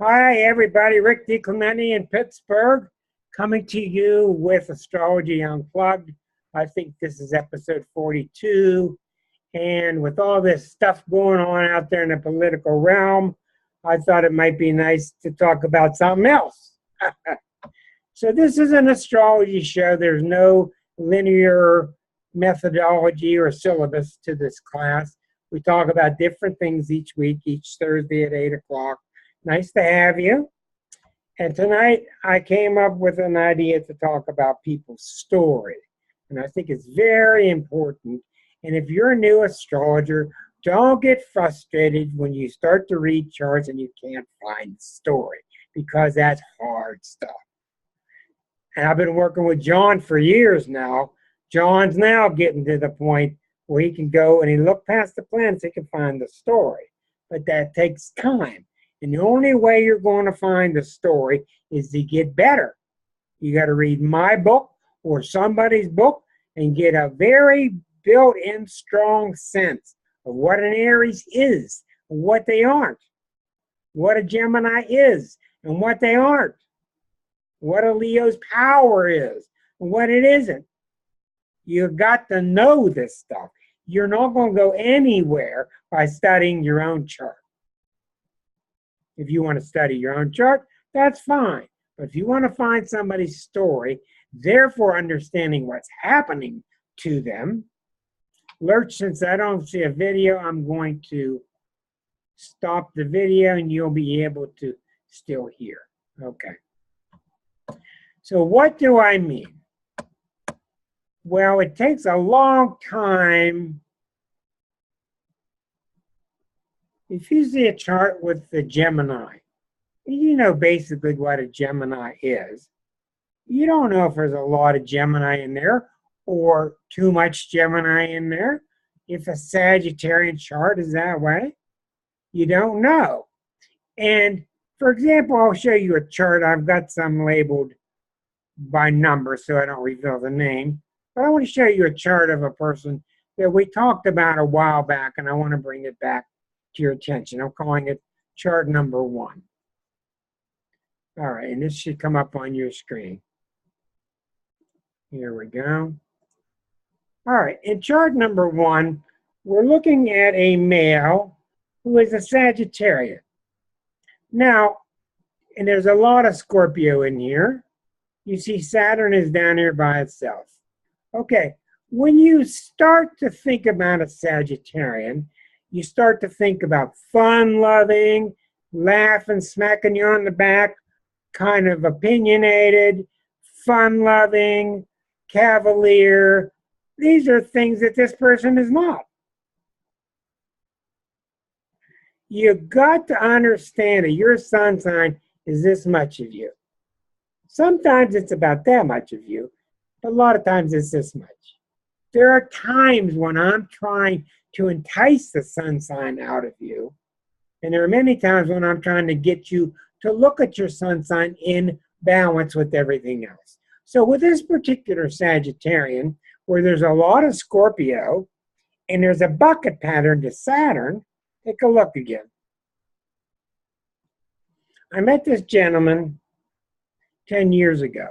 Hi, everybody. Rick DiClemente in Pittsburgh, coming to you with Astrology Unplugged. I think this is episode 42. And with all this stuff going on out there in the political realm, I thought it might be nice to talk about something else. So this is an astrology show. There's no linear methodology or syllabus to this class. We talk about different things each week, each Thursday at 8 o'clock. Nice to have you. And tonight I came up with an idea to talk about people's story. And I think it's very important. And if you're a new astrologer, don't get frustrated when you start to read charts and you can't find the story, because that's hard stuff. And I've been working with John for years now. John's now getting to the point where he can go and he look past the planets, he can find the story. But that takes time. And the only way you're going to find the story is to get better. You got to read my book or somebody's book and get a very built-in strong sense of what an Aries is and what they aren't, what a Gemini is and what they aren't, what a Leo's power is and what it isn't. You've got to know this stuff. You're not going to go anywhere by studying your own chart. If you want to study your own chart, that's fine. But if you want to find somebody's story, therefore understanding what's happening to them, Lurch, since I don't see a video, I'm going to stop the video and you'll be able to still hear. Okay. So what do I mean? Well, it takes a long time. If you see a chart with the Gemini, you know basically what a Gemini is. You don't know if there's a lot of Gemini in there or too much Gemini in there. If a Sagittarian chart is that way, you don't know. And for example, I'll show you a chart. I've got some labeled by number so I don't reveal the name. But I want to show you a chart of a person that we talked about a while back, and I want to bring it back to your attention. I'm calling it chart number 1. All right, and this should come up on your screen. Here we go. All right, in chart number 1, we're looking at a male who is a Sagittarian. Now, and there's a lot of Scorpio in here. You see Saturn is down here by itself. Okay, when you start to think about a Sagittarian, you start to think about fun-loving, laughing, smacking you on the back, kind of opinionated, fun-loving, cavalier. These are things that this person is not. You've got to understand that your sun sign is this much of you. Sometimes it's about that much of you, but a lot of times it's this much. There are times when I'm trying to entice the sun sign out of you, and there are many times when I'm trying to get you to look at your sun sign in balance with everything else. So with this particular Sagittarian, where there's a lot of Scorpio, and there's a bucket pattern to Saturn, take a look again. I met this gentleman 10 years ago.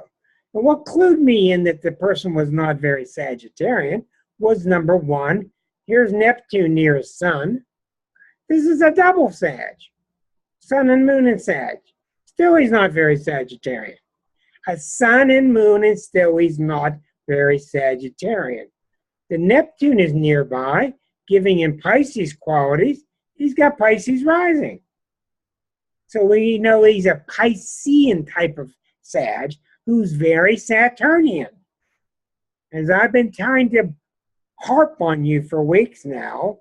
And what clued me in that the person was not very Sagittarian was, number 1, here's Neptune near his sun. This is a double Sag. Sun and moon in Sag. Still he's not very Sagittarian. A sun and moon and still he's not very Sagittarian. The Neptune is nearby, giving him Pisces qualities. He's got Pisces rising. So we know he's a Piscean type of Sag who's very Saturnian. As I've been trying to harp on you for weeks now,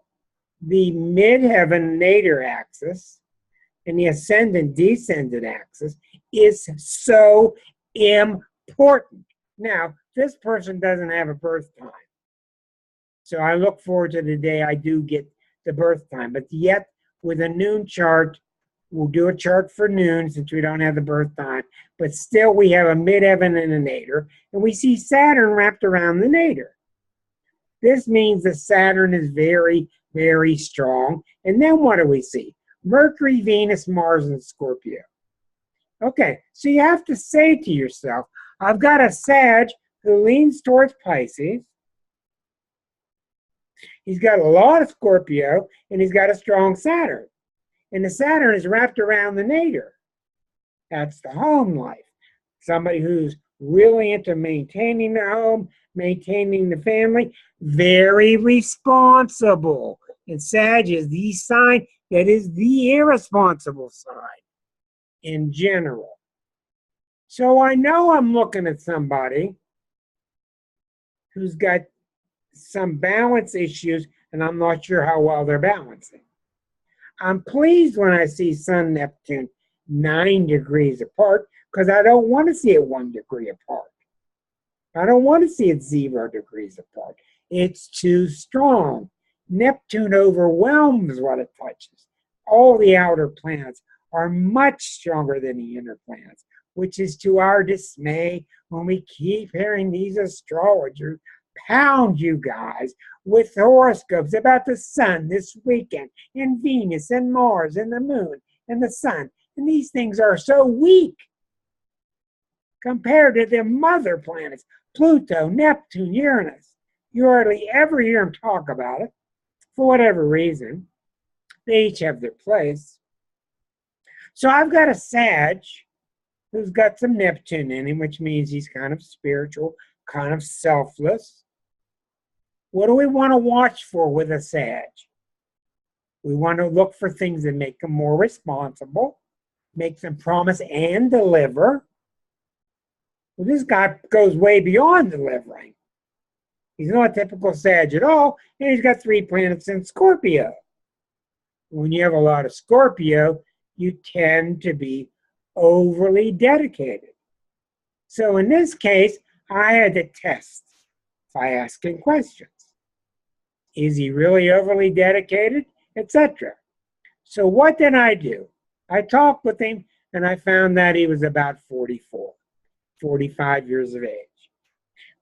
the midheaven nadir axis and the ascendant-descendant axis is so important. Now, this person doesn't have a birth time. So I look forward to the day I do get the birth time. But yet, with a noon chart, we'll do a chart for noon since we don't have the birth time. But still, we have a midheaven and a nadir. And we see Saturn wrapped around the nadir. This means that Saturn is very, very strong. And then what do we see? Mercury, Venus, Mars, and Scorpio. Okay, so you have to say to yourself, I've got a Sag who leans towards Pisces. He's got a lot of Scorpio, and he's got a strong Saturn. And the Saturn is wrapped around the nadir. That's the home life. Somebody who's really into maintaining the home, maintaining the family, very responsible. And Sag is the sign that is the irresponsible side in general. So I know I'm looking at somebody who's got some balance issues, and I'm not sure how well they're balancing. I'm pleased when I see Sun Neptune 9 degrees apart, because I don't want to see it 1 degree apart. I don't want to see it 0 degrees apart. It's too strong. Neptune overwhelms what it touches. All the outer planets are much stronger than the inner planets, which is to our dismay when we keep hearing these astrologers pound you guys with horoscopes about the sun this weekend, and Venus, and Mars, and the moon, and the sun. And these things are so weak compared to the mother planets, Pluto, Neptune, Uranus. You hardly ever hear them talk about it for whatever reason. They each have their place. So I've got a Sag who's got some Neptune in him, which means he's kind of spiritual, kind of selfless. What do we want to watch for with a Sag? We want to look for things that make them more responsible, make them promise and deliver. Well, this guy goes way beyond delivering. He's not a typical Sag at all, and he's got 3 planets in Scorpio. When you have a lot of Scorpio, you tend to be overly dedicated. So in this case, I had to test by asking questions. Is he really overly dedicated, etc.? So what did I do? I talked with him, and I found that he was about 44, 45 years of age,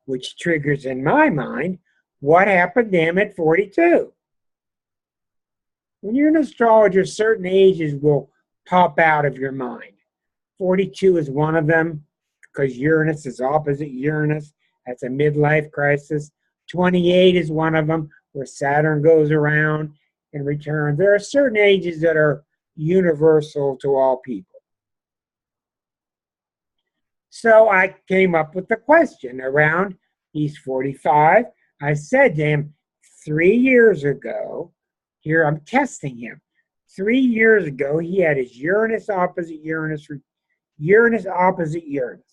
which triggers in my mind what happened to him at 42. When you're an astrologer, certain ages will pop out of your mind. 42 is one of them, because Uranus is opposite Uranus. That's a midlife crisis. 28 is one of them, where Saturn goes around and returns. There are certain ages that are universal to all people. So I came up with the question around, he's 45. I said to him 3 years ago, here I'm testing him. 3 years ago, he had his Uranus opposite Uranus, Uranus opposite Uranus.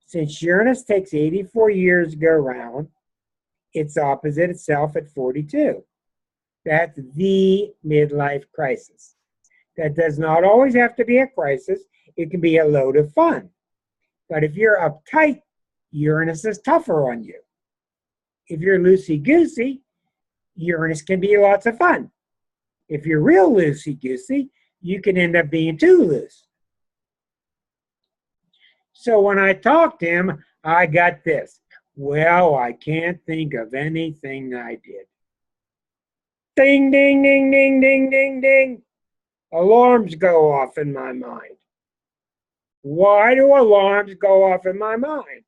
Since Uranus takes 84 years to go around, it's opposite itself at 42. That's the midlife crisis. That does not always have to be a crisis. It can be a load of fun. But if you're uptight, Uranus is tougher on you. If you're loosey-goosey, Uranus can be lots of fun. If you're real loosey-goosey, you can end up being too loose. So when I talked to him, I got this. Well, I can't think of anything I did. Ding, ding, ding, ding, ding, ding, ding. Alarms go off in my mind. Why do alarms go off in my mind?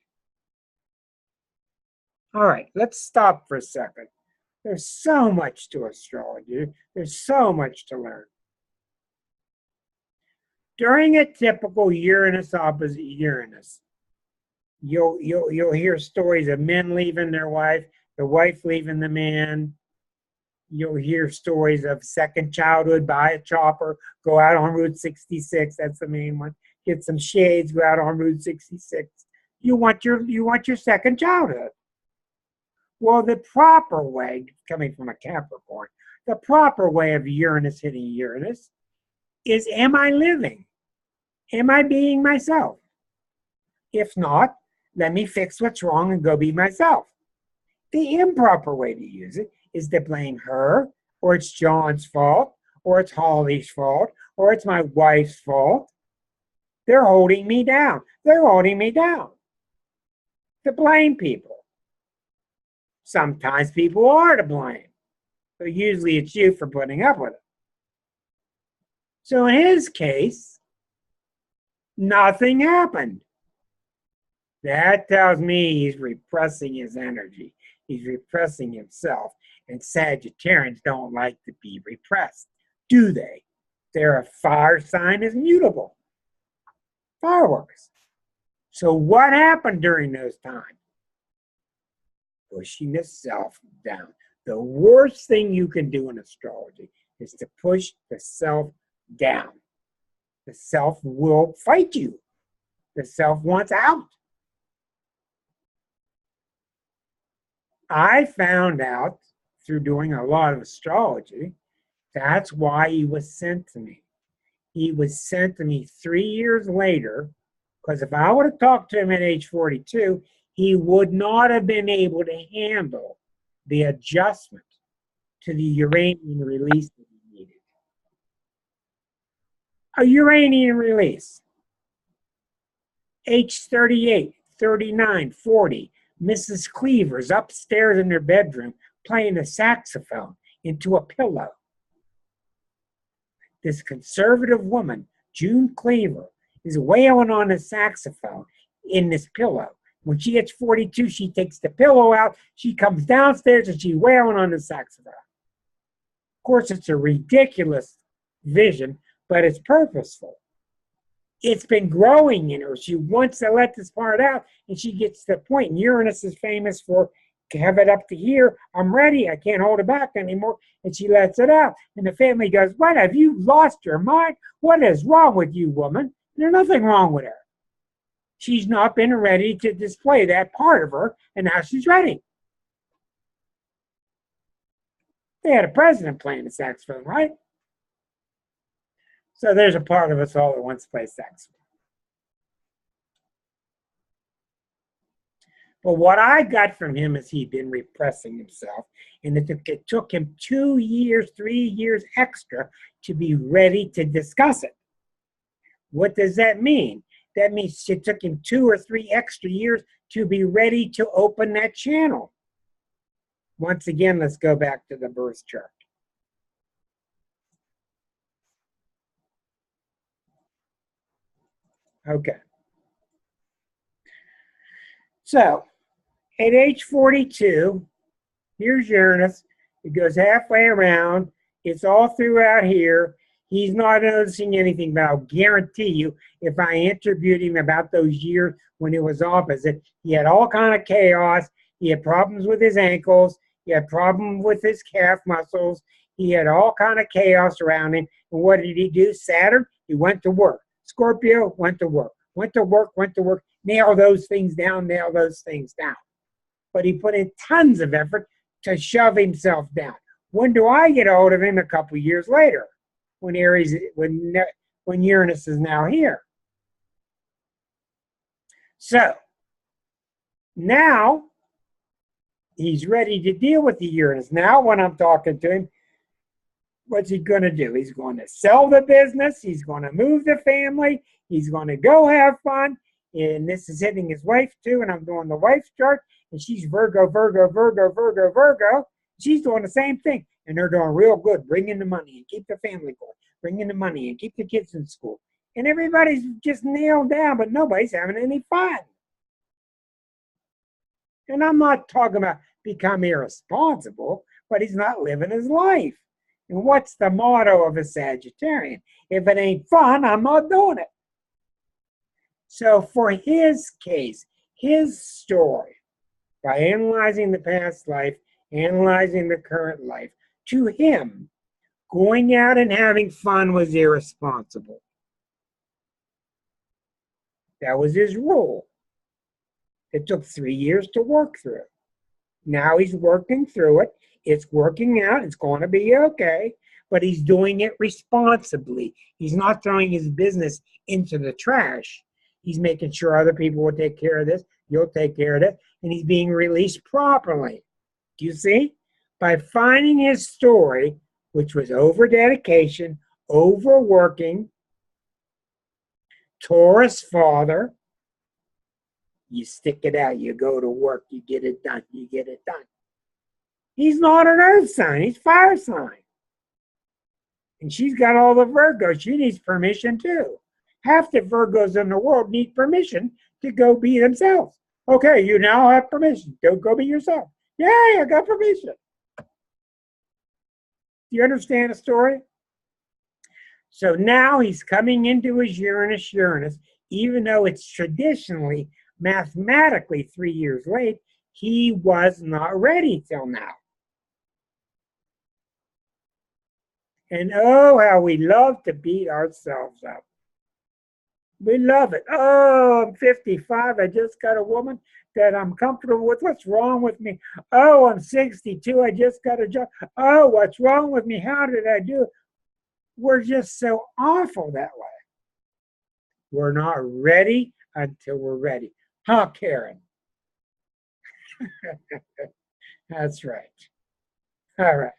All right, let's stop for a second. There's so much to astrology. There's so much to learn. During a typical Uranus opposite Uranus, you'll hear stories of men leaving their wife, the wife leaving the man. You'll hear stories of second childhood, buy a chopper, go out on Route 66. That's the main one. Get some shades, go out on Route 66. You want your second childhood. Well, the proper way, coming from a Capricorn, the proper way of Uranus hitting Uranus is, am I living? Am I being myself? If not, let me fix what's wrong and go be myself. The improper way to use it is to blame her, or it's John's fault, or it's Holly's fault, or it's my wife's fault. They're holding me down. They're holding me down. To blame people. Sometimes people are to blame, but usually it's you for putting up with it. So in his case, Nothing happened. That tells me he's repressing his energy. He's repressing himself. And Sagittarians don't like to be repressed, do they? Their fire sign is mutable. Fireworks. So what happened during those times? Pushing the self down. The worst thing you can do in astrology is to push the self down. The self will fight you. The self wants out. I found out through doing a lot of astrology, that's why he was sent to me. He was sent to me 3 years later, because if I would have talked to him at age 42, he would not have been able to handle the adjustment to the Uranian release that he needed. A Uranian release. Age 38, 39, 40, Mrs. Cleaver's upstairs in her bedroom playing a saxophone into a pillow. This conservative woman, June Cleaver, is wailing on a saxophone in this pillow. When she hits 42, she takes the pillow out, she comes downstairs and she's wailing on the saxophone. Of course, it's a ridiculous vision, but it's purposeful. It's been growing in her. She wants to let this part out, and she gets to the point. And Uranus is famous for, have it up to here. I'm ready. I can't hold it back anymore. And she lets it out. And the family goes, what, have you lost your mind? What is wrong with you, woman? There's nothing wrong with her. She's not been ready to display that part of her, and now she's ready. They had a president playing the saxophone, right? So there's a part of us all that wants to play saxophone. But what I got from him is he'd been repressing himself, and it took him 2 years, 3 years extra to be ready to discuss it. What does that mean? That means it took him 2 or 3 extra years to be ready to open that channel. Once again, let's go back to the birth chart. Okay. So, at age 42, here's Uranus. It goes halfway around. It's all throughout here. He's not noticing anything, but I'll guarantee you, if I interviewed him about those years when it was opposite, he had all kind of chaos. He had problems with his ankles. He had problems with his calf muscles. He had all kind of chaos around him. And what did he do? Saturn, he went to work. Scorpio, went to work. Went to work, went to work. Nail those things down, nail those things down. But he put in tons of effort to shove himself down. When do I get a hold of him? A couple years later, when Uranus is now here. So now he's ready to deal with the Uranus. Now when I'm talking to him, what's he going to do? He's going to sell the business. He's going to move the family. He's going to go have fun. And this is hitting his wife too. And I'm doing the wife's chart. And she's Virgo, Virgo, Virgo, Virgo, Virgo. She's doing the same thing. And they're doing real good, bringing the money and keep the family going, bringing the money and keep the kids in school. And everybody's just nailed down, but nobody's having any fun. And I'm not talking about become irresponsible, but he's not living his life. And what's the motto of a Sagittarian? If it ain't fun, I'm not doing it. So for his case, his story, by analyzing the past life, analyzing the current life, to him, going out and having fun was irresponsible. That was his rule. It took 3 years to work through. Now he's working through it. It's working out. It's going to be okay. But he's doing it responsibly. He's not throwing his business into the trash. He's making sure other people will take care of this. You'll take care of this. And he's being released properly. Do you see? By finding his story, which was over-dedication, overworking, Taurus father, you stick it out, you go to work, you get it done, you get it done. He's not an earth sign, he's fire sign. And she's got all the Virgo, she needs permission too. Half the Virgos in the world need permission to go be themselves. Okay, you now have permission. Go be yourself. Yay, I got permission. Do you understand the story? So now he's coming into his Uranus, even though it's traditionally, mathematically 3 years late, he was not ready till now. And oh, how we love to beat ourselves up. We love it. Oh, I'm 55. I just got a woman that I'm comfortable with. What's wrong with me? Oh, I'm 62. I just got a job. Oh, what's wrong with me? How did I do it? We're just so awful that way. We're not ready until we're ready. Huh, Karen? That's right. All right.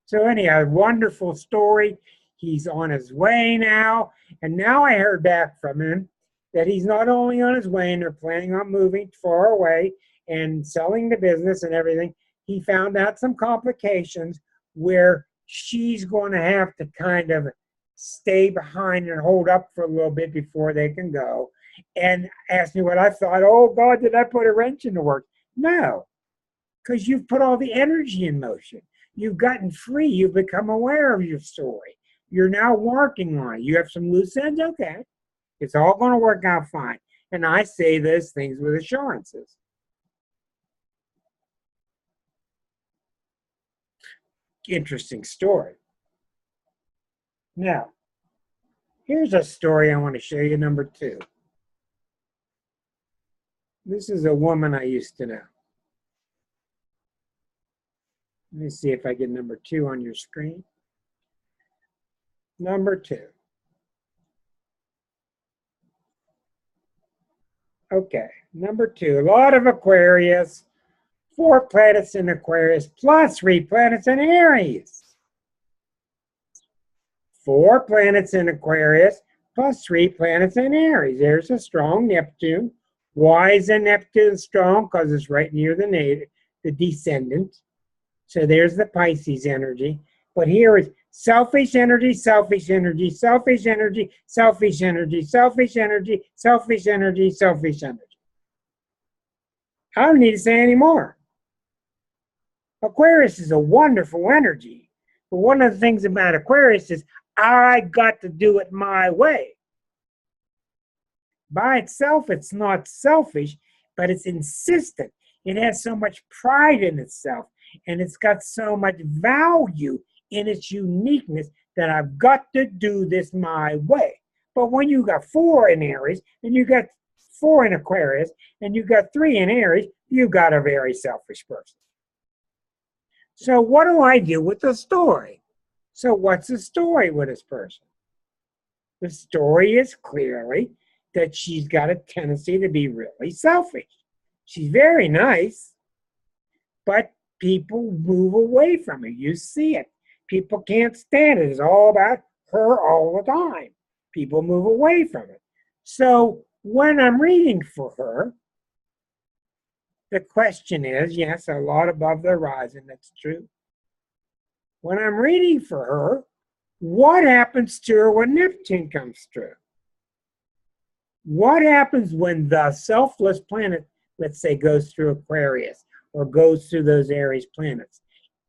So anyhow, wonderful story. He's on his way now. And now I heard back from him that he's not only on his way and they're planning on moving far away and selling the business and everything. He found out some complications where she's going to have to kind of stay behind and hold up for a little bit before they can go. And asked me what I thought. Oh, God, did I put a wrench in the works? No, because you've put all the energy in motion. You've gotten free. You've become aware of your story. You're now working on it. You have some loose ends. Okay. It's all going to work out fine. And I say those things with assurances. Interesting story. Now, here's a story I want to show you, number 2. This is a woman I used to know. Let me see if I get number 2 on your screen. Number 2. Okay, number 2. A lot of Aquarius, 4 planets in Aquarius, plus 3 planets in Aries. 4 planets in Aquarius, plus 3 planets in Aries. There's a strong Neptune. Why is the Neptune strong? Because it's right near the descendant. So there's the Pisces energy. But here is selfish energy, selfish energy, selfish energy, selfish energy, selfish energy, selfish energy, selfish energy. I don't need to say any more. Aquarius is a wonderful energy. But one of the things about Aquarius is I got to do it my way. By itself, it's not selfish, but it's insistent. It has so much pride in itself, and it's got so much value in its uniqueness that I've got to do this my way. But when you got 4 in Aries, and you got 4 in Aquarius, and you got 3 in Aries, you got a very selfish person. So what do I do with the story? So what's the story with this person? The story is clearly that she's got a tendency to be really selfish. She's very nice, but people move away from her. You see it. People can't stand it. It's all about her all the time. People move away from it. So when I'm reading for her, the question is, yes, a lot above the horizon, that's true. When I'm reading for her, what happens to her when Neptune comes through? What happens when the selfless planet, let's say, goes through Aquarius or goes through those Aries planets?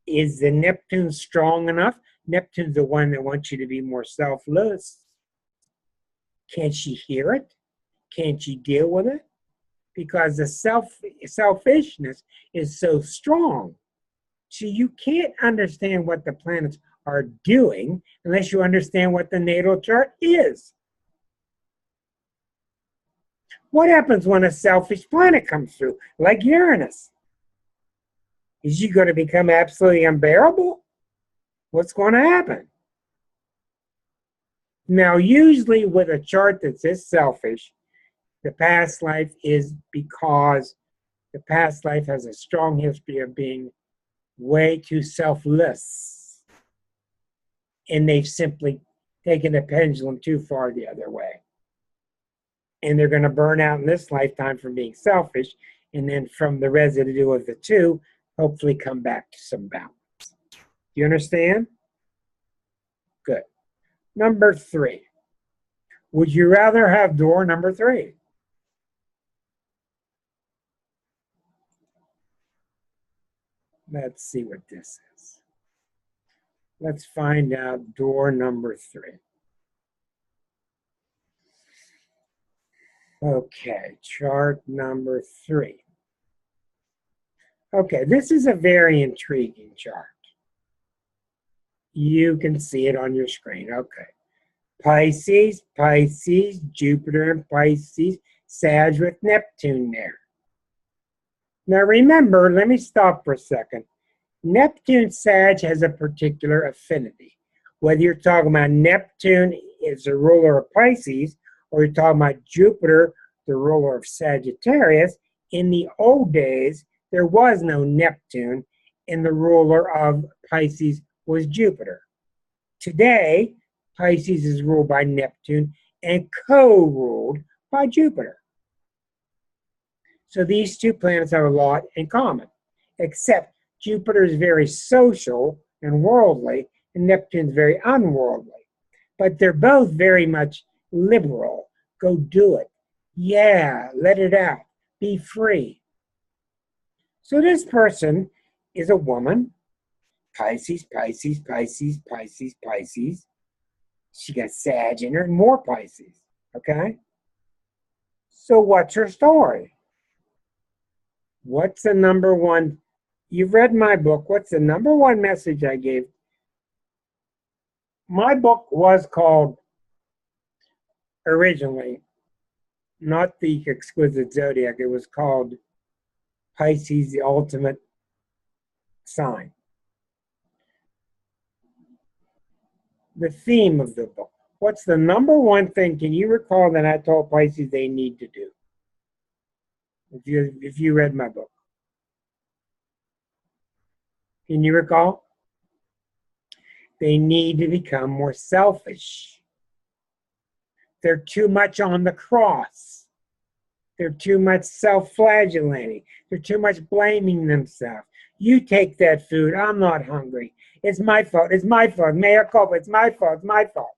Is the Neptune strong enough? Neptune's the one that wants you to be more selfless. Can she hear it? Can she deal with it? Because the selfishness is so strong. So you can't understand what the planets are doing unless you understand what the natal chart is. What happens when a selfish planet comes through, like Uranus? Is she going to become absolutely unbearable? What's going to happen? Now, usually with a chart that's this selfish, the past life is because the past life has a strong history of being way too selfless. And they've simply taken the pendulum too far the other way. And they're going to burn out in this lifetime from being selfish, and then from the residue of the two, hopefully come back to some balance. Do you understand? Good. Number 3. Would you rather have door number 3? Let's see what this is. Let's find out door number 3. Okay, chart number 3. Okay, this is a very intriguing chart. You can see it on your screen. Okay. Pisces, Pisces, Jupiter in Pisces, Sag with Neptune there. Now remember, let me stop for a second. Neptune Sag has a particular affinity. Whether you're talking about Neptune is the ruler of Pisces, or you're talking about Jupiter, the ruler of Sagittarius, in the old days, there was no Neptune, and the ruler of Pisces was Jupiter. Today, Pisces is ruled by Neptune and co-ruled by Jupiter. So these two planets have a lot in common, except Jupiter is very social and worldly, and Neptune's very unworldly. But they're both very much liberal. Go do it. Yeah, let it out. Be free. So this person is a woman. Pisces, Pisces, Pisces, Pisces, Pisces. She got Sag in her and more Pisces. Okay? So what's her story? What's the number one? You've read my book. What's the number one message I gave? My book was called, originally, not The Exquisite Zodiac, it was called Pisces, the Ultimate Sign. The theme of the book. What's the number one thing, can you recall, that I told Pisces they need to do? If you read my book. Can you recall? They need to become more selfish. They're too much on the cross. They're too much self-flagellating. They're too much blaming themselves. You take that food. I'm not hungry. It's my fault. It's my fault. Mea culpa. It's my fault. It's my fault.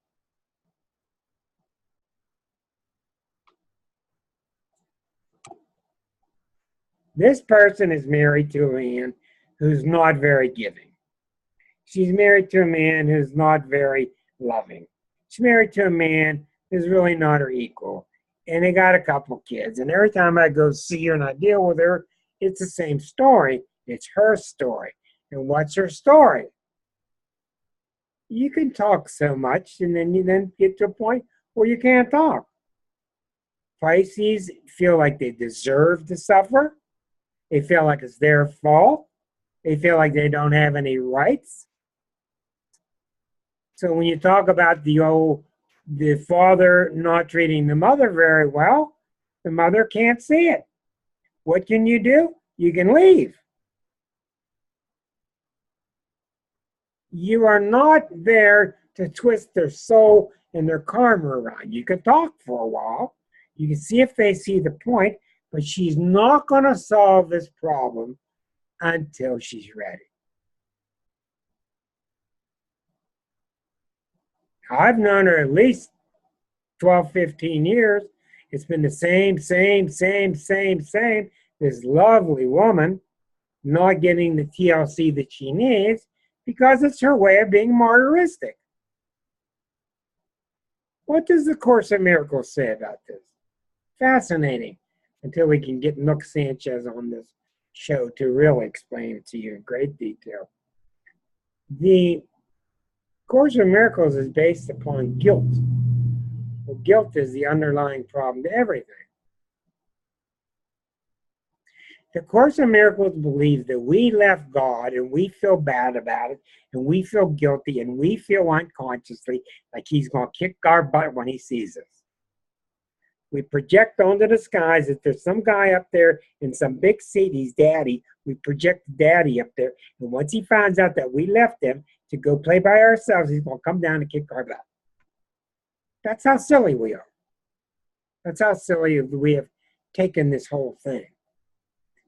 This person is married to a man who's not very giving. She's married to a man who's not very loving. She's married to a man who's really not her equal. And they got a couple kids. And every time I go see her and I deal with her, it's the same story. It's her story. And what's her story? You can talk so much, and then you get to a point where you can't talk. Pisces feel like they deserve to suffer. They feel like it's their fault. They feel like they don't have any rights. So when you talk about the father not treating the mother very well, the mother can't see it. What can you do? You can leave. You are not there to twist their soul and their karma around. You can talk for a while. You can see if they see the point, but she's not going to solve this problem until she's ready. I've known her at least 12, 15 years. It's been the same. This lovely woman not getting the TLC that she needs because it's her way of being martyristic. What does the Course in Miracles say about this? Fascinating. Until we can get Nook Sanchez on this show to really explain it to you in great detail. The Course in Miracles is based upon guilt. Well, guilt is the underlying problem to everything. The Course in Miracles believes that we left God and we feel bad about it and we feel guilty and we feel unconsciously like he's going to kick our butt when he sees us. We project onto the skies that there's some guy up there in some big seat, he's daddy. We project daddy up there. And once he finds out that we left him to go play by ourselves, he's going to come down and kick our butt. That's how silly we are. That's how silly we have taken this whole thing.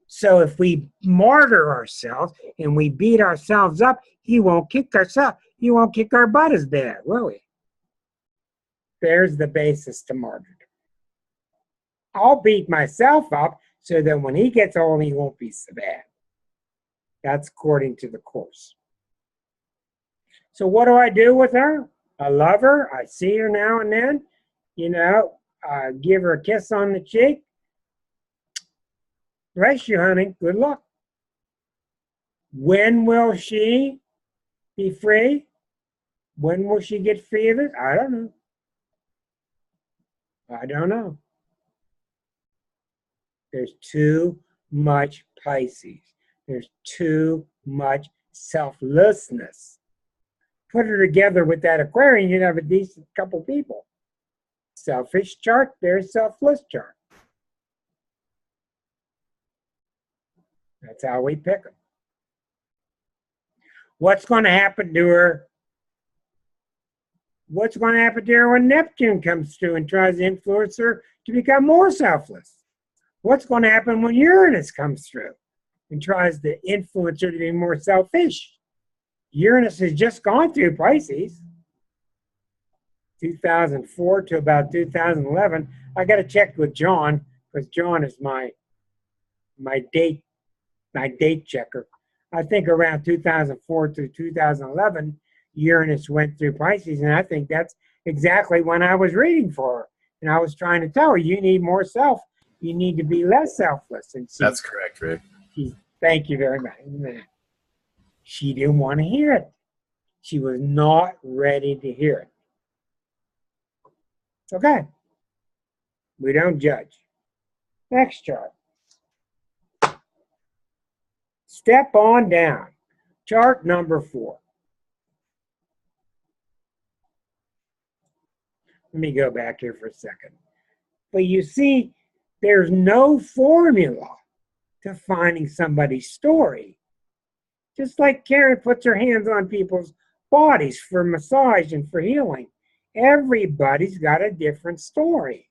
So if we martyr ourselves and we beat ourselves up, he won't kick our butt as bad, will he? There's the basis to martyrdom. I'll beat myself up so that when he gets old, he won't be so bad. That's according to the Course. So what do I do with her? I love her. I see her now and then. You know, give her a kiss on the cheek. Bless you, honey. Good luck. When will she be free? When will she get free of it? I don't know. I don't know. There's too much Pisces. There's too much selflessness. Put her together with that Aquarian, you'd have a decent couple people. Selfish chart, there's selfless chart. That's how we pick them. What's going to happen to her? What's going to happen to her when Neptune comes through and tries to influence her to become more selfless? What's going to happen when Uranus comes through and tries to influence her to be more selfish? Uranus has just gone through Pisces, 2004 to about 2011. I got to check with John because John is my date checker. I think around 2004 to 2011, Uranus went through Pisces, and I think that's exactly when I was reading for her. And I was trying to tell her, you need more self. You need to be less selfless. And that's correct, Rick. Thank you very much. She didn't want to hear it. She was not ready to hear it. It's okay. We don't judge. Next chart. Step on down. Chart number 4. Let me go back here for a second. But you see, there's no formula to finding somebody's story. Just like Karen puts her hands on people's bodies for massage and for healing. Everybody's got a different story.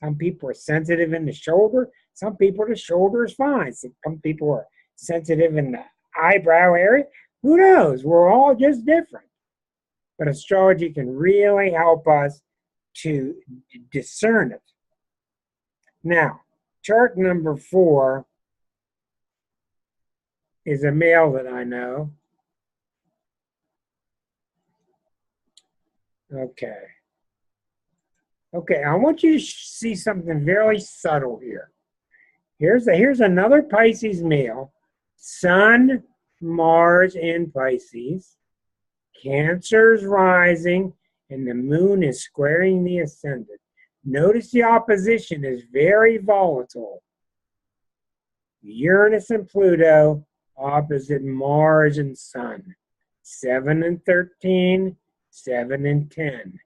Some people are sensitive in the shoulder. Some people, the shoulder is fine. Some people are sensitive in the eyebrow area. Who knows? We're all just different. But astrology can really help us to discern it. Now, chart number 4 is a male that I know. Okay, I want you to see something very subtle here. Here's another Pisces male. Sun, Mars in Pisces. Cancer's rising, and the moon is squaring the ascendant. Notice the opposition is very volatile. Uranus and Pluto opposite Mars and Sun. 7 and 13, 7 and 10.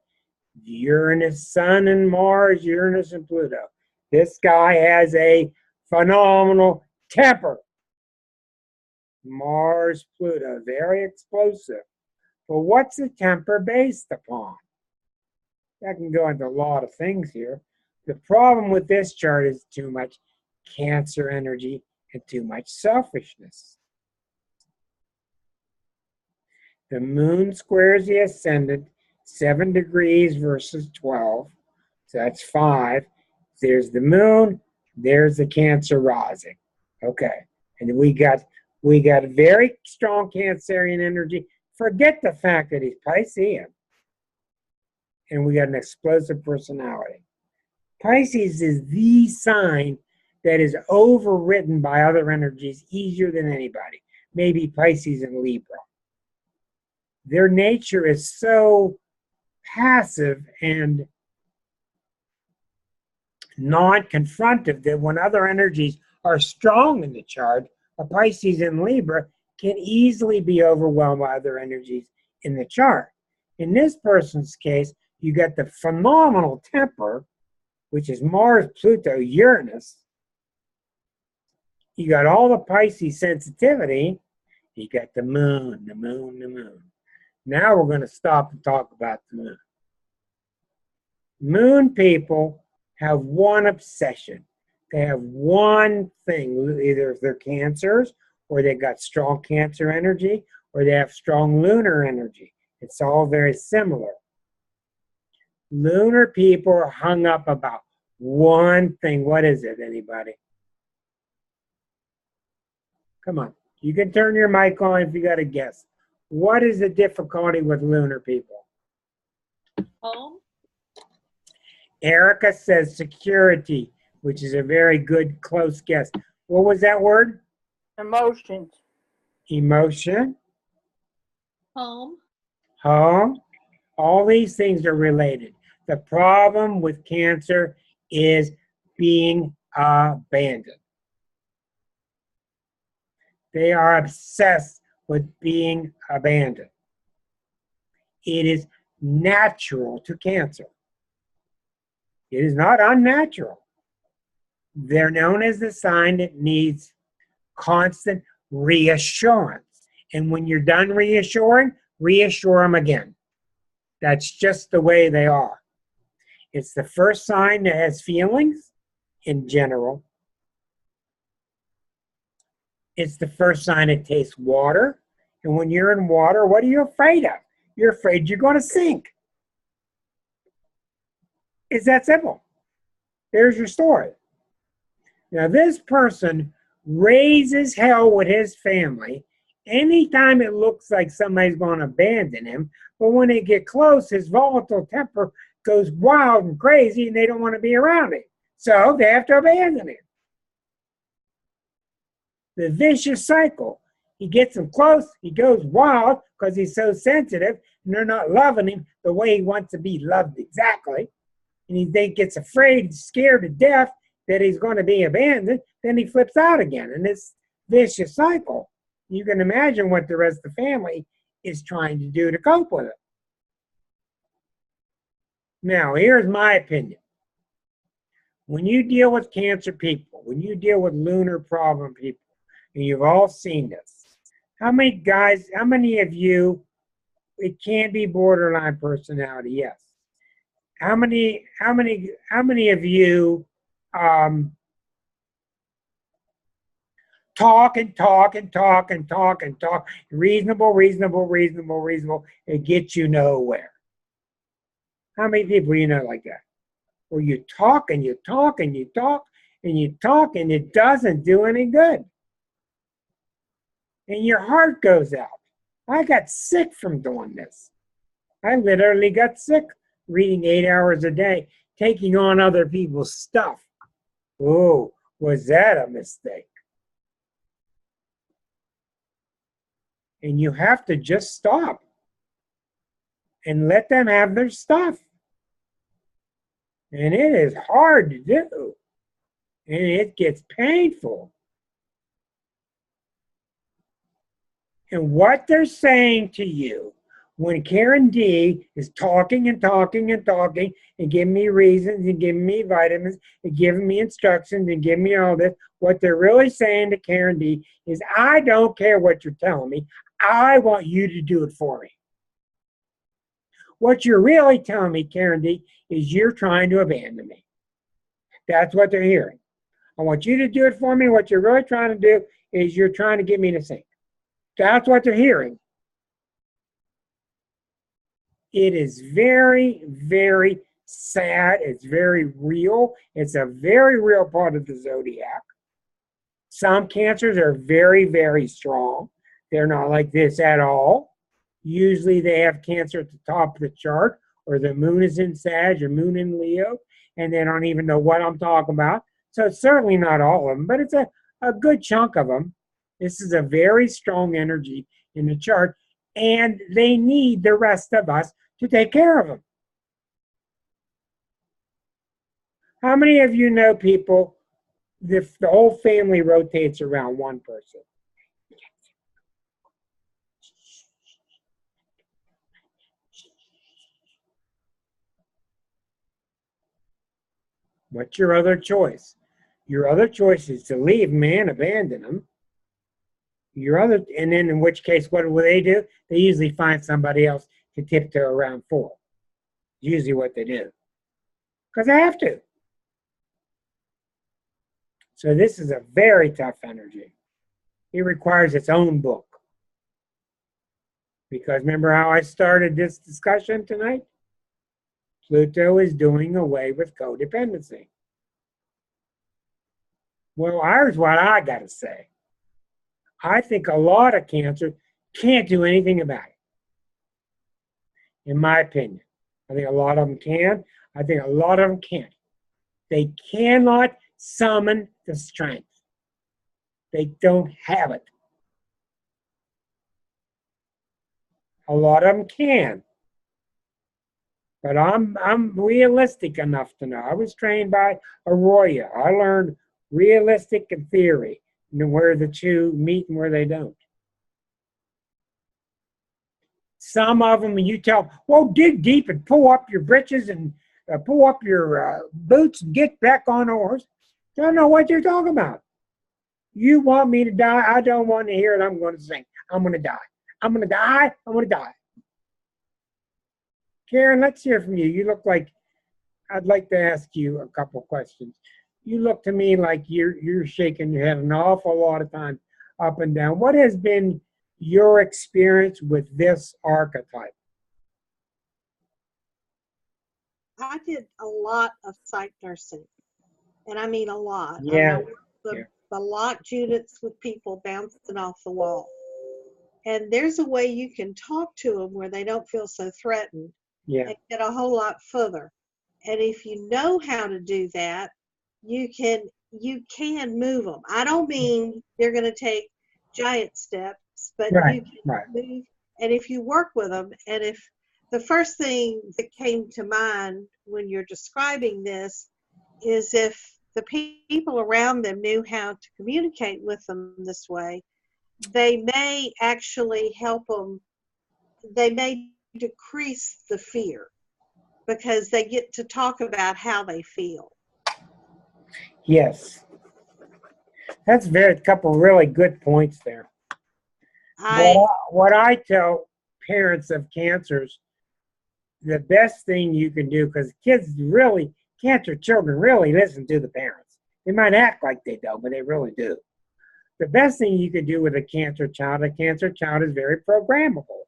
Uranus, Sun, and Mars, Uranus and Pluto. This guy has a phenomenal temper. Mars, Pluto, very explosive. But what's the temper based upon? That can go into a lot of things here. The problem with this chart is too much Cancer energy and too much selfishness. The moon squares the ascendant, 7 degrees versus 12. So that's 5. There's the moon, there's the Cancer rising. Okay. And we got very strong Cancerian energy. Forget the fact that he's Piscean. And we got an explosive personality. Pisces is the sign that is overwritten by other energies easier than anybody. Maybe Pisces and Libra. Their nature is so passive and non-confrontive that when other energies are strong in the chart, a Pisces and Libra can easily be overwhelmed by other energies in the chart. In this person's case, you got the phenomenal temper, which is Mars, Pluto, Uranus. You got all the Pisces sensitivity. You got the moon, the moon, the moon. Now we're going to stop and talk about the moon. Moon people have one obsession. They have one thing. Either they're Cancers, or they got strong Cancer energy, or they have strong lunar energy. It's all very similar. Lunar people are hung up about one thing. What is it, anybody? Come on. You can turn your mic on if you got a guess. What is the difficulty with lunar people? Home. Erica says security, which is a very good, close guess. What was that word? Emotions. Emotion. Home. Home. All these things are related. The problem with Cancer is being abandoned. They are obsessed with being abandoned. It is natural to Cancer. It is not unnatural. They're known as the sign that needs constant reassurance. And when you're done reassuring, reassure them again. That's just the way they are. It's the first sign that has feelings in general. It's the first sign that tastes water. And when you're in water, what are you afraid of? You're afraid you're going to sink. It's that simple. There's your story. Now, this person raises hell with his family anytime it looks like somebody's going to abandon him. But when they get close, his volatile temper goes wild and crazy, and they don't want to be around him. So they have to abandon him. The vicious cycle. He gets them close, he goes wild because he's so sensitive, and they're not loving him the way he wants to be loved exactly. And he gets afraid, scared to death that he's going to be abandoned, then he flips out again. And this vicious cycle, you can imagine what the rest of the family is trying to do to cope with it. Now, here's my opinion. When you deal with Cancer people, when you deal with lunar problem people, and you've all seen this, how many of you, it can be borderline personality, yes. How many of you talk and talk and talk and talk and talk, reasonable, it gets you nowhere? How many people you know like that? Where you talk and you talk and you talk and you talk and it doesn't do any good. And your heart goes out. I got sick from doing this. I literally got sick reading 8 hours a day, taking on other people's stuff. Oh, was that a mistake? And you have to just stop and let them have their stuff. And it is hard to do. And it gets painful. And what they're saying to you when Karen D is talking and talking and talking and giving me reasons and giving me vitamins and giving me instructions and giving me all this, what they're really saying to Karen D is, I don't care what you're telling me. I want you to do it for me. What you're really telling me, Karen D, is you're trying to abandon me. That's what they're hearing. I want you to do it for me. What you're really trying to do is you're trying to get me to sink. That's what they're hearing. It is very, very sad. It's very real. It's a very real part of the zodiac. Some Cancers are very, very strong. They're not like this at all. Usually they have Cancer at the top of the chart, or the moon is in Sag or moon in Leo, and they don't even know what I'm talking about. So it's certainly not all of them, but it's a good chunk of them. This is a very strong energy in the chart, and they need the rest of us to take care of them. How many of you know people, the whole family rotates around one person? What's your other choice? Your other choice is to leave man, abandon them. And then in which case, what will they do? They usually find somebody else to tiptoe around for. Usually what they do. Because they have to. So this is a very tough energy. It requires its own book. Because remember how I started this discussion tonight? Pluto is doing away with codependency. Well, here's what I got to say. I think a lot of Cancer can't do anything about it, in my opinion. I think a lot of them can. I think a lot of them can't. They cannot summon the strength. They don't have it. A lot of them can. But I'm realistic enough to know. I was trained by Arroyo. I learned realistic and theory, and where the two meet and where they don't. Some of them, you tell, well, dig deep and pull up your britches and pull up your boots and get back on a horse. Don't know what you're talking about. You want me to die? I don't want to hear it. I'm going to sing. I'm going to die. I'm going to die. I'm going to die. Karen, let's hear from you. You look like, I'd like to ask you a couple questions. You look to me like you're shaking your head an awful lot of time up and down. What has been your experience with this archetype? I did a lot of psych nursing, and I mean a lot. Yeah. I worked a lot units with people bouncing off the wall. And there's a way you can talk to them where they don't feel so threatened and get a whole lot further. And if you know how to do that, you can move them. I don't mean they're going to take giant steps, but you can move. And if you work with them, and if the first thing that came to mind when you're describing this is if the people around them knew how to communicate with them this way, they may actually help them. They may decrease the fear because they get to talk about how they feel. Yes. That's a couple really good points there. What I tell parents of cancers, the best thing you can do, because cancer children really listen to the parents. They might act like they don't, but they really do. The best thing you can do with a cancer child is very programmable.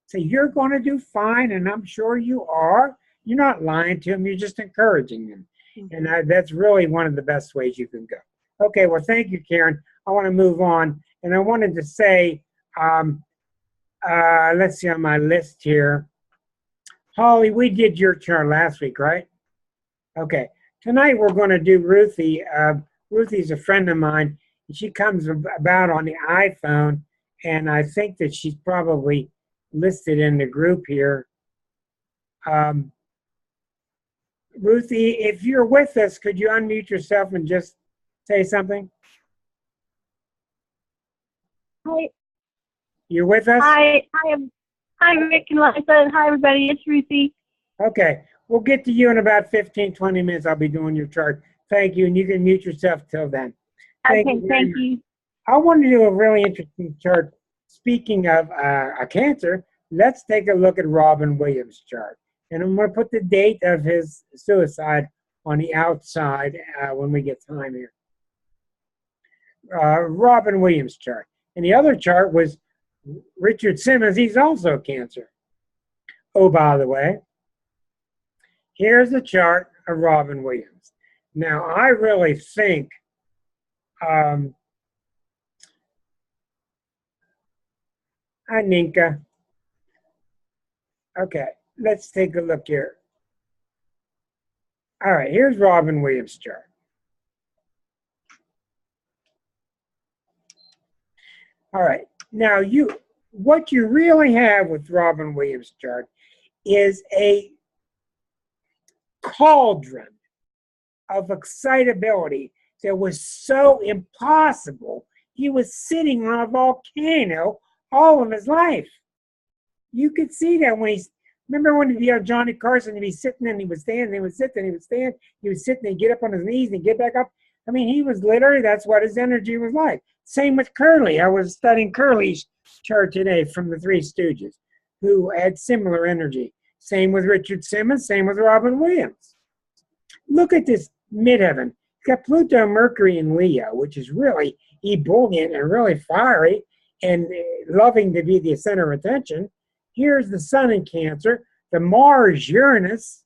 So you're going to do fine, and I'm sure you are. You're not lying to them. You're just encouraging them. Mm-hmm. And that's really one of the best ways you can go. Okay, well, thank you, Karen. I want to move on. And I wanted to say, let's see on my list here. Holly, we did your chart last week, right? Okay. Tonight we're going to do Ruthie. Ruthie's a friend of mine. She comes about on the iPhone, and I think that she's probably listed in the group here. Ruthie, if you're with us, could you unmute yourself and just say something? Hi. You're with us? Hi, Rick and Liza. Hi, everybody. It's Ruthie. Okay. We'll get to you in about 15, 20 minutes. I'll be doing your chart. Thank you, and you can mute yourself till then. Thank you. I want to do a really interesting chart. Speaking of a cancer, let's take a look at Robin Williams' chart. And I'm going to put the date of his suicide on the outside when we get time here. Robin Williams' chart. And the other chart was Richard Simmons. He's also a Cancer. Oh, by the way, here's the chart of Robin Williams. Now, I really think Aninka. Okay, let's take a look here. All right, here's Robin Williams' chart. All right, now what you really have with Robin Williams' chart is a cauldron of excitability that was so impossible. He was sitting on a volcano all of his life. You could see that remember when Johnny Carson, he'd be sitting and he would stand, and he would sit, and he would stand, he would sit, and he'd get up on his knees, and he'd get back up. I mean, he was literally, that's what his energy was like. Same with Curly. I was studying Curly's chart today from the Three Stooges, who had similar energy. Same with Richard Simmons, same with Robin Williams. Look at this midheaven. It's got Pluto, Mercury, and Leo, which is really ebullient and really fiery and loving to be the center of attention. Here's the sun in Cancer. the Mars-Uranus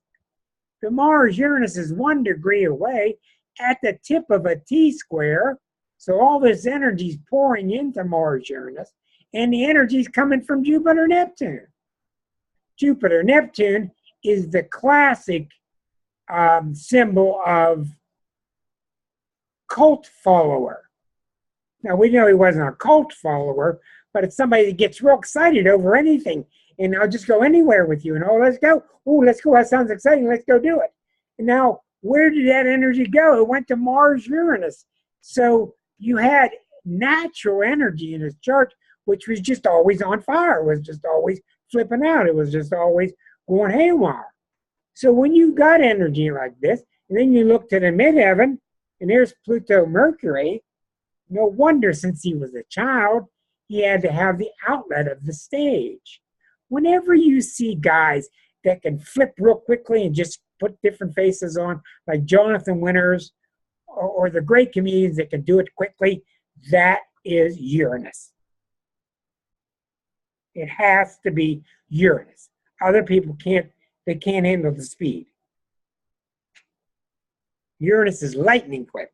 is 1 degree away at the tip of a T-square. So all this energy is pouring into Mars-Uranus, and the energy is coming from Jupiter-Neptune. Jupiter-Neptune is the classic symbol of cult follower. Now, we know he wasn't a cult follower, but it's somebody that gets real excited over anything. And I'll just go anywhere with you. And let's go. Oh, let's go. That sounds exciting. Let's go do it. And now, where did that energy go? It went to Mars-Uranus. So you had natural energy in his chart, which was just always on fire. It was just always flipping out. It was just always going haywire. So when you got energy like this, and then you look to the midheaven, and there's Pluto Mercury, no wonder since he was a child, he had to have the outlet of the stage. Whenever you see guys that can flip real quickly and just put different faces on, like Jonathan Winters or the great comedians that can do it quickly, that is Uranus. It has to be Uranus. Other people can't handle the speed. Uranus is lightning quick.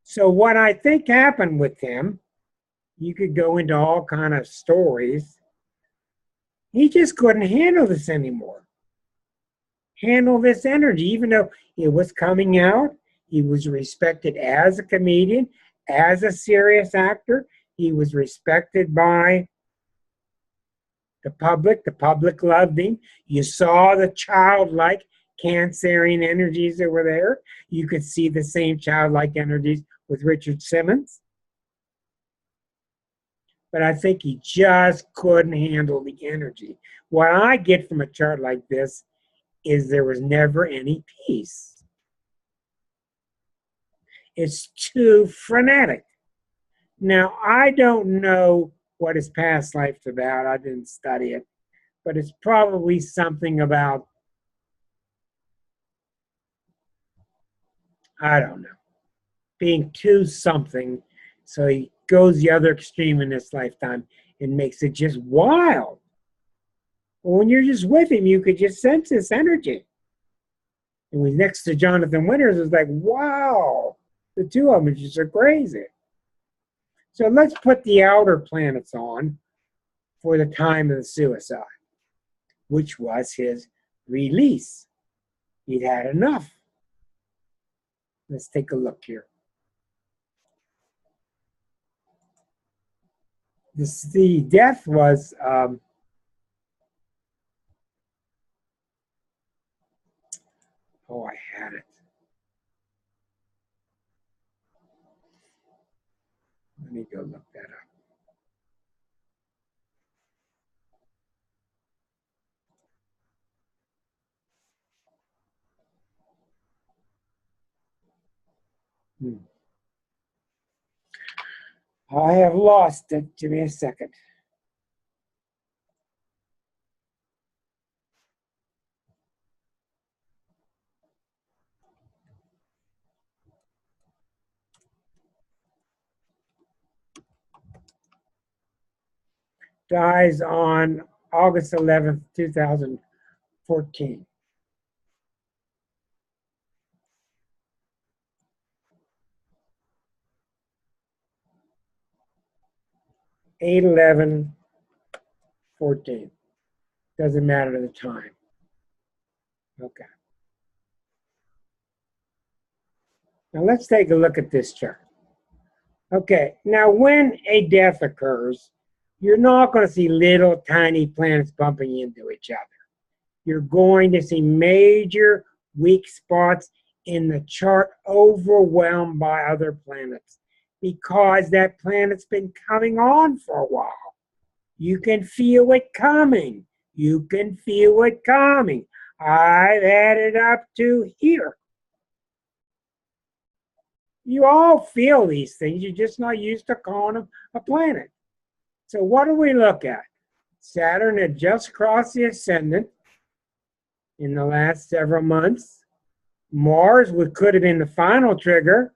So what I think happened with him, you could go into all kind of stories. He just couldn't handle this anymore. Handle this energy, even though it was coming out. He was respected as a comedian, as a serious actor. He was respected by the public. The public loved him. You saw the childlike Cancerian energies that were there. You could see the same childlike energies with Richard Simmons. But I think he just couldn't handle the energy. What I get from a chart like this is there was never any peace. It's too frenetic. Now, I don't know what his past life's about. I didn't study it. But it's probably something about, I don't know, being too something. So he goes the other extreme in this lifetime and makes it just wild. Well, when you're just with him, you could just sense this energy. And when he's next to Jonathan Winters, it's like, wow, the two of them are just so crazy. So let's put the outer planets on for the time of the suicide, which was his release. He'd had enough. Let's take a look here. The death was I had it. Let me go look that up. I have lost it. Give me a second. Dies on August 11th, 2014. Eight 11/14. Doesn't matter the time. Okay. Now let's take a look at this chart. Okay, now when a death occurs, you're not going to see little tiny planets bumping into each other. You're going to see major weak spots in the chart overwhelmed by other planets because that planet's been coming on for a while. You can feel it coming. You can feel it coming. I've had it up to here. You all feel these things. You're just not used to calling them a planet. So what do we look at? Saturn had just crossed the ascendant in the last several months. Mars could have been the final trigger.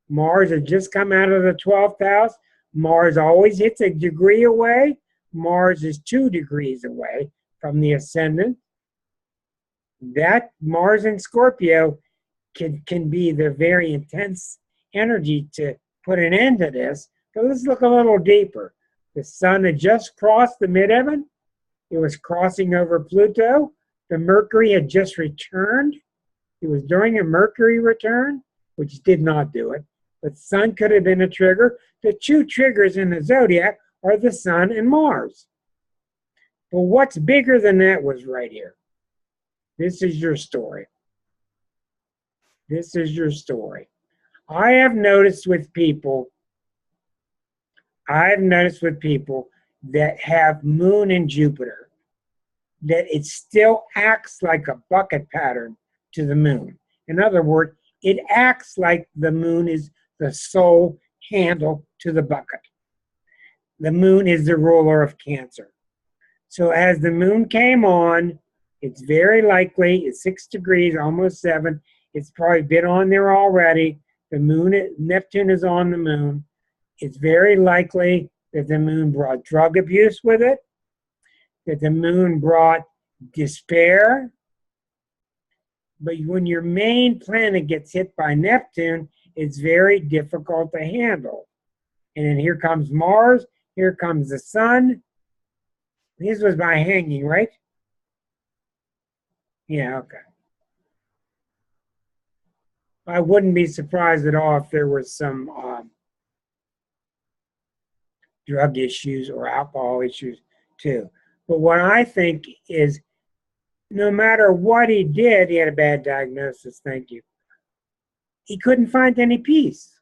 Mars had just come out of the 12th house. Mars always hits a degree away. Mars is 2 degrees away. from the ascendant. That Mars in Scorpio can be the very intense energy to put an end to this. So let's look a little deeper. The sun had just crossed the midheaven. It was crossing over Pluto. The Mercury had just returned. It was during a Mercury return, which did not do it. But sun could have been a trigger. The two triggers in the zodiac are the sun and Mars. But what's bigger than that was right here. This is your story. This is your story. I have noticed with people that have Moon and Jupiter, that it still acts like a bucket pattern to the Moon. In other words, it acts like the Moon is the sole handle to the bucket. The Moon is the ruler of Cancer. So as the Moon came on, it's very likely, it's 6 degrees, almost 7. It's probably been on there already. The Moon, Neptune is on the Moon. It's very likely that the Moon brought drug abuse with it, that the Moon brought despair. But when your main planet gets hit by Neptune, it's very difficult to handle. And then here comes Mars, here comes the sun. This was by hanging, right? Yeah, okay. I wouldn't be surprised at all if there was some drug issues or alcohol issues too. But what I think is, no matter what he did, he had a bad diagnosis, thank you. He couldn't find any peace.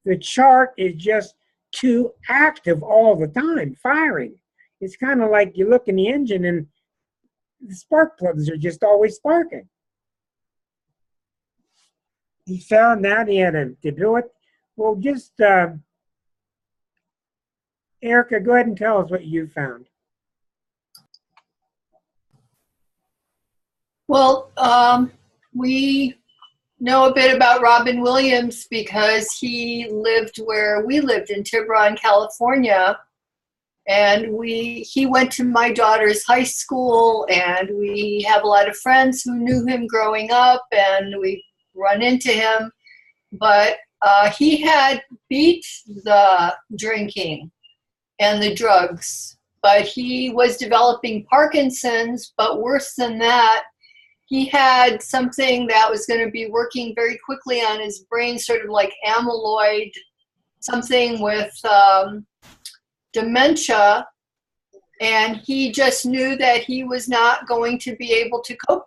The chart is just too active all the time, firing. It's kind of like you look in the engine and the spark plugs are just always sparking. He found that he had to do it. Well, just, Erica, go ahead and tell us what you found. Well, we know a bit about Robin Williams because he lived where we lived in Tiburon, California. And he went to my daughter's high school, and we have a lot of friends who knew him growing up, and we run into him. But he had beat the drinking and the drugs, but he was developing Parkinson's, but worse than that, he had something that was going to be working very quickly on his brain, sort of like amyloid, something with dementia, and he just knew that he was not going to be able to cope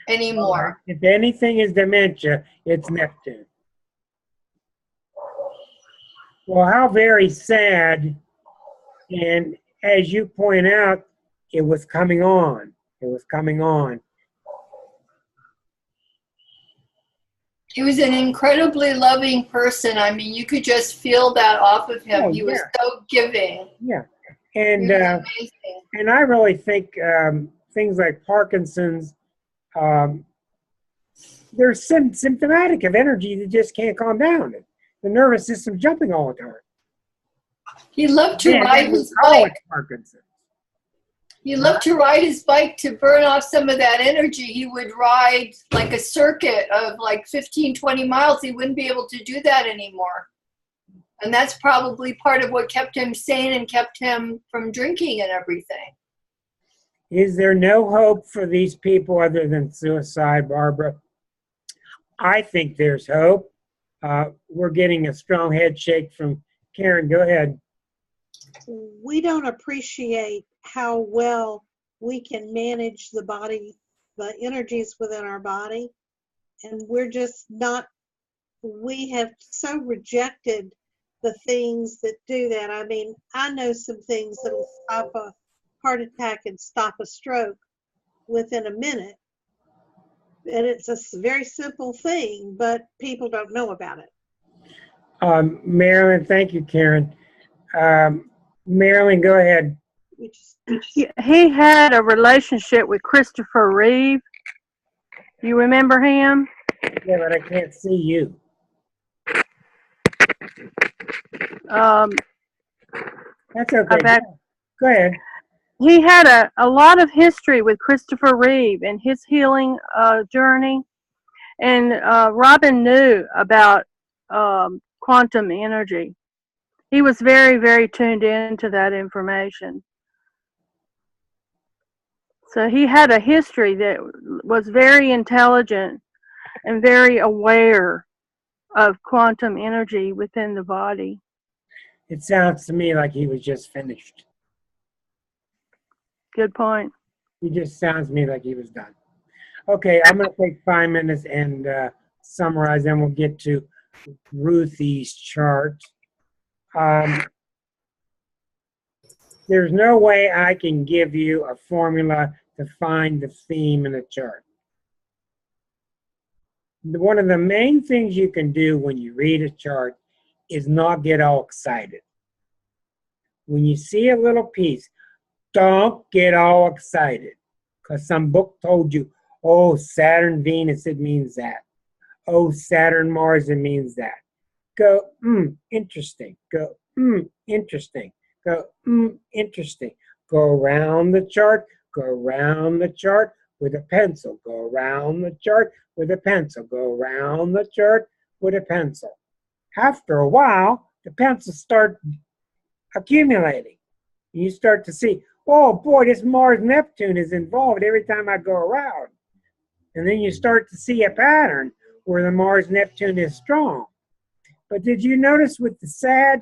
anymore. If anything is dementia, it's Neptune. Well, how very sad. And as you point out, it was coming on. It was coming on. He was an incredibly loving person. I mean, you could just feel that off of him. He was so giving. Yeah. And I really think things like Parkinson's, they're symptomatic of energy that just can't calm down. The nervous system's jumping all the time. He loved to ride his bike. Parkinson's. He loved to ride his bike to burn off some of that energy. He would ride like a circuit of like 15, 20 miles. He wouldn't be able to do that anymore. And that's probably part of what kept him sane and kept him from drinking and everything. Is there no hope for these people other than suicide, Barbara? I think there's hope. We're getting a strong head shake from Karen. Go ahead. We don't appreciate how well we can manage the body, the energies within our body. And we're just not, we have so rejected the things that do that. I mean, I know some things that will stop a heart attack and stop a stroke within a minute. And it's a very simple thing, but people don't know about it. Marilyn, thank you, Karen. Marilyn, go ahead. He had a relationship with Christopher Reeve. You remember him? Yeah, but I can't see you. Um, That's okay. Go ahead. he had a lot of history with Christopher Reeve and his healing journey. And Robin knew about quantum energy. He was very, very tuned in to that information. So he had a history that was very intelligent and very aware of quantum energy within the body. It sounds to me like he was just finished. Good point. He just sounds to me like he was done. Okay, I'm going to take 5 minutes and summarize, then we'll get to Ruthie's chart. There's no way I can give you a formula to find the theme in a chart. One of the main things you can do when you read a chart is not get all excited. When you see a little piece, don't get all excited because some book told you, oh, Saturn, Venus, it means that. Oh, Saturn, Mars, it means that. Go, interesting. Go, interesting. Go, interesting. Go around the chart. Go around the chart with a pencil. Go around the chart with a pencil. Go around the chart with a pencil. After a while, the pencils start accumulating. You start to see, oh boy, this Mars-Neptune is involved every time I go around. And then you start to see a pattern where the Mars-Neptune is strong. But did you notice with the Sag,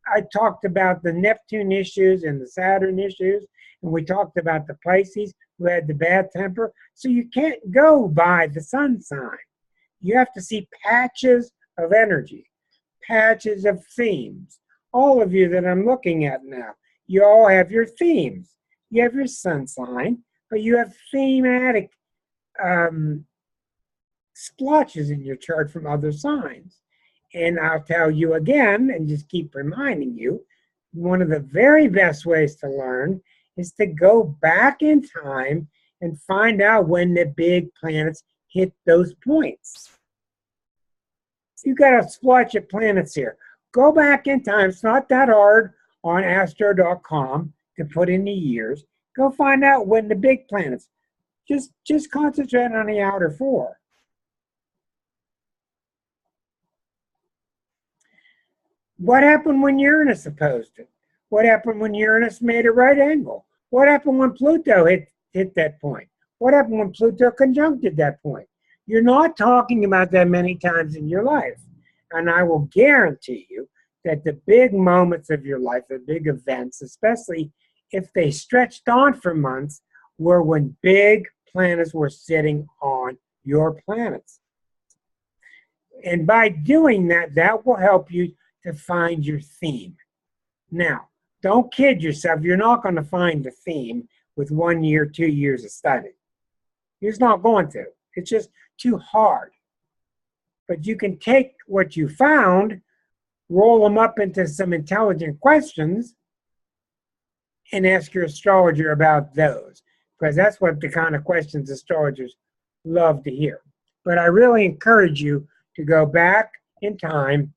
I talked about the Neptune issues and the Saturn issues, and we talked about the Pisces who had the bad temper. So you can't go by the sun sign. You have to see patches of energy, patches of themes. All of you that I'm looking at now, you all have your themes. You have your sun sign, but you have thematic splotches in your chart from other signs. And I'll tell you again, and just keep reminding you, one of the very best ways to learn is to go back in time and find out when the big planets hit those points. You got a splotch of planets here. Go back in time. It's not that hard on astro.com to put in the years. Go find out when the big planets. Just concentrate on the outer four. What happened when Uranus opposed it? What happened when Uranus made a right angle? What happened when Pluto hit that point? What happened when Pluto conjuncted that point? You're not talking about that many times in your life. And I will guarantee you that the big moments of your life, the big events, especially if they stretched on for months, were when big planets were sitting on your planets. And by doing that, that will help you to find your theme. Now, don't kid yourself. You're not going to find the theme with 1 year, 2 years of study. You're just not going to. It's just too hard. But you can take what you found, roll them up into some intelligent questions, and ask your astrologer about those. Because that's what the kind of questions astrologers love to hear. But I really encourage you to go back in time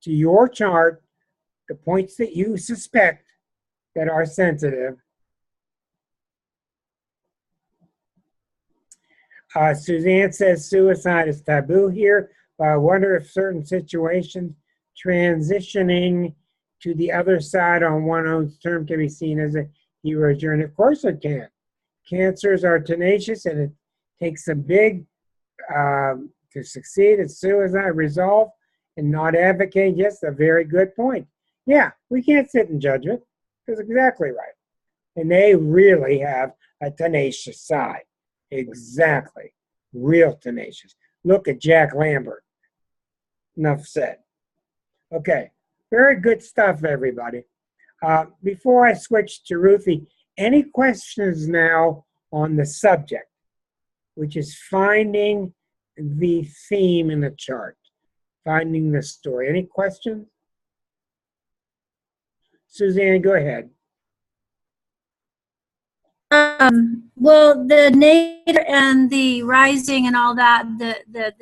to your chart, the points that you suspect that are sensitive. Suzanne says suicide is taboo here, but I wonder if certain situations transitioning to the other side on one's own term can be seen as a hero journey. Of course it can. Cancers are tenacious and it takes some big to succeed at suicide, resolve, and not advocate. Yes, a very good point. Yeah, we can't sit in judgment. That's exactly right. And they really have a tenacious side. Exactly. Real tenacious. Look at Jack Lambert. Enough said. Okay. Very good stuff, everybody. Before I switch to Ruthie, any questions now on the subject, which is finding the theme in the chart, finding the story. Any questions? Suzanne, go ahead. Well, the nadir and the rising and all that, the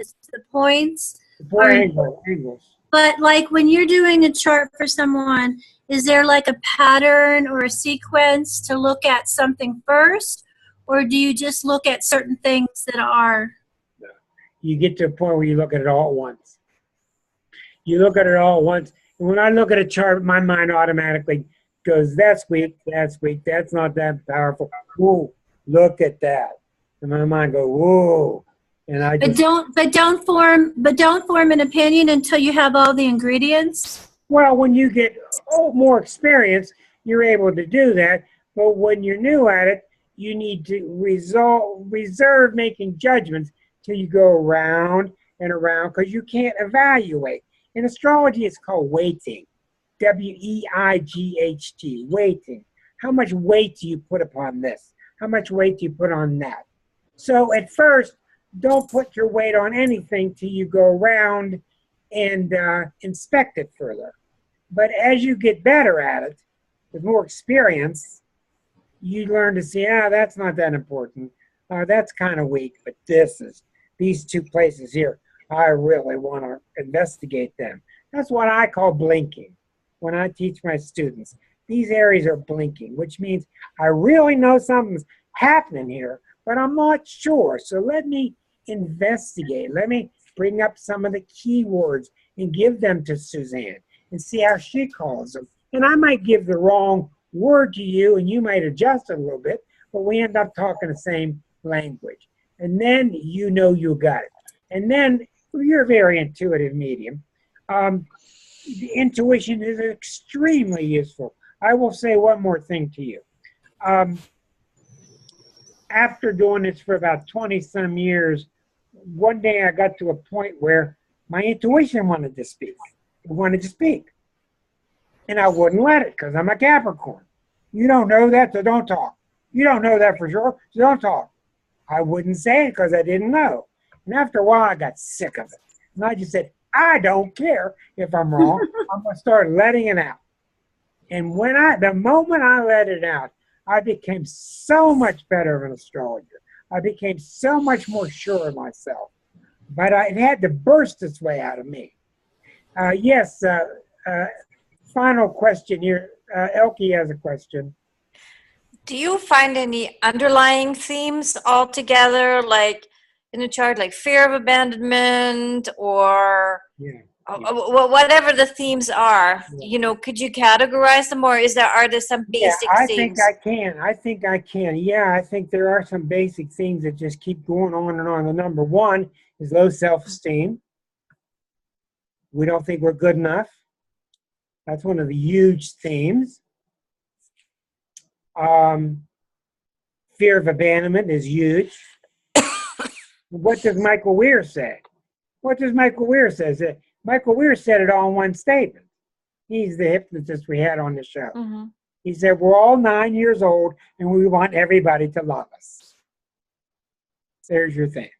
points. The four angles. But like when you're doing a chart for someone, is there like a pattern or a sequence to look at something first? Or do you just look at certain things that are? You get to a point where you look at it all at once. You look at it all at once. And when I look at a chart, my mind automatically goes, that's weak, that's not that powerful. Whoa, look at that. And my mind goes, whoa. And I just, But don't form an opinion until you have all the ingredients. well, when you get more experience, you're able to do that. But when you're new at it, you need to reserve making judgments till you go around and around, because you can't evaluate. In astrology, it's called weighting. W-E-I-G-H-T, weighting. How much weight do you put upon this? How much weight do you put on that? So at first, don't put your weight on anything till you go around and inspect it further. But as you get better at it, with more experience, you learn to see, that's not that important. That's kind of weak, but these two places here, I really want to investigate them. That's what I call blinking when I teach my students. These areas are blinking, which means I really know something's happening here, but I'm not sure. So let me investigate. Let me bring up some of the keywords and give them to Suzanne and see how she calls them. And I might give the wrong word to you and you might adjust it a little bit, but we end up talking the same language. And then you know you got it. And then you're a very intuitive medium. The intuition is extremely useful. I will say one more thing to you. After doing this for about 20 some years, one day I got to a point where my intuition wanted to speak. It wanted to speak. And I wouldn't let it because I'm a Capricorn. You don't know that, so don't talk. You don't know that for sure, so don't talk. I wouldn't say it because I didn't know. And after a while, I got sick of it. And I just said, I don't care if I'm wrong. I'm going to start letting it out. And the moment I let it out, I became so much better of an astrologer. I became so much more sure of myself. But it had to burst its way out of me. Yes, final question here. Elke has a question. Do you find any underlying themes altogether, like in the chart, like fear of abandonment or whatever the themes are? Yeah. Could you categorize them, or are there some basic themes? I think I can. Yeah, I think there are some basic themes that just keep going on and on. The number one is low self-esteem. We don't think we're good enough. That's one of the huge themes. Fear of abandonment is huge. What does Michael Weir say? What does Michael Weir say? Michael Weir said it all in one statement. He's the hypnotist we had on the show. Mm-hmm. He said, we're all 9 years old and we want everybody to love us. There's your thing.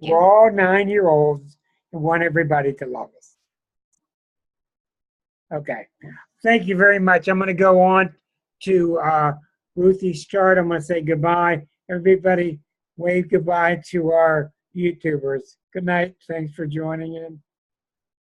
We're all 9-year-olds and want everybody to love us. Okay. Thank you very much. I'm going to go on to Ruthie's chart. I'm going to say goodbye. Everybody wave goodbye to our YouTubers. Good night. Thanks for joining in.